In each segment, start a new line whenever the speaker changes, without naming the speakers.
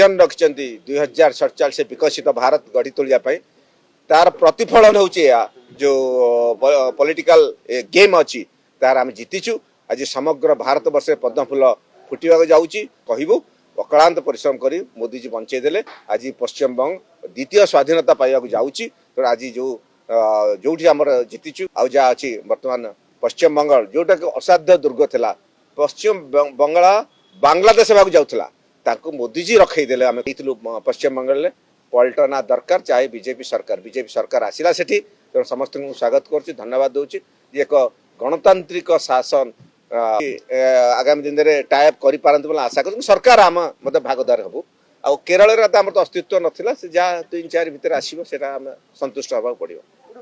रखिंट 2047 से विकसित भारत गढ़ी तोलिया तार प्रतिफलन हूँ जो पॉलिटिकल गेम अच्छी तार आम जीतीचु आज समग्र भारत वर्ष पद्म फूल फुटवा जाऊँगी कहबू अक्लांत परिश्रम कर मोदीजी बंचेदेले आज पश्चिमबंग द्वितीय स्वाधीनता पाइबा जाऊँगी तो आज जो आम जीतीचु आ जहाँ अच्छी बर्तमान पश्चिम बंगाल जोटा कि असाध्य दुर्ग था पश्चिम बंगाला बांग्लादेश जाऊला ताको मोदीजी रखईदे आम पश्चिम बंगाल पलटना दरकार चाहे बीजेपी सरकार आसला से समस्त को स्वागत कर धन्यवाद दूसरी एक गणतांत्रिक शासन आगामी दिन में टाइप कर आशा कर सरकार आम मत भागदार हबू आ केरल तो अस्तित्व नाला से जहाँ 3-4 भितर आसो से संतुष्ट हवा पड़ो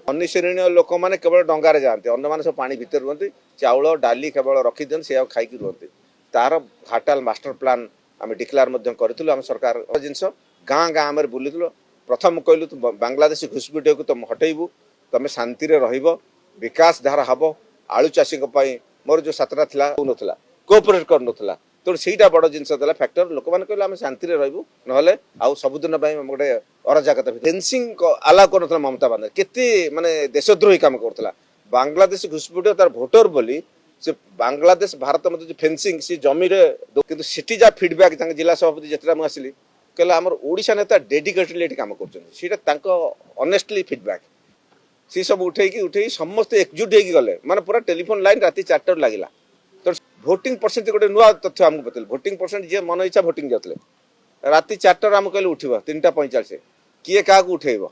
अनिश्रेणी लोक मैंने केवल डंगार जाते अन्न मैंने सब पानी भितर रुहति चाउल डाली केवल रखी दिखते से खाई रुहति तार घाटाल मास्टर प्लान आम डिक्लेयर करूँ आम सरकार जिनस गाँ गाँ आम बुलूल प्रथम कहलु तु बांग्लादेशी घुसपेटिया को तुम हटेबू तुम शांति विकास धारा हम आलू चाषी मोर जो सतरा ना कोअपरेट कर तो सहीटा बड़ जिनस फैक्टर लोक मैंने कहले आम शांति रही ना आउ सबुदिन गोटे अराजकता फेंसिंग आला कर ममता बांधर केते माने देशद्रोही काम करता बांग्लादेश घुसपेटिया तार भोटर बोली से बांग्लादेश भारत मध्य फेंसिंग सी जमी किंतु सिटी जा फीडबैक जिला सभापति जिते मुझे आसली कहला आमर ओडिशा नेता डेडिकेटेडली काम कर ऑनेस्टली फीडबैक सी सब उठे समस्त एकजुट हो गले माने पूरा टेलीफोन लाइन राति 4 लगे तो भोटिंग परसेंट गोटे नुआ तथ्य आमको बतल भोटिंग परसेंट जी मन इच्छा भोटिंग जाते राति 4 आम कहले उठब 3:45 किए क्या उठेब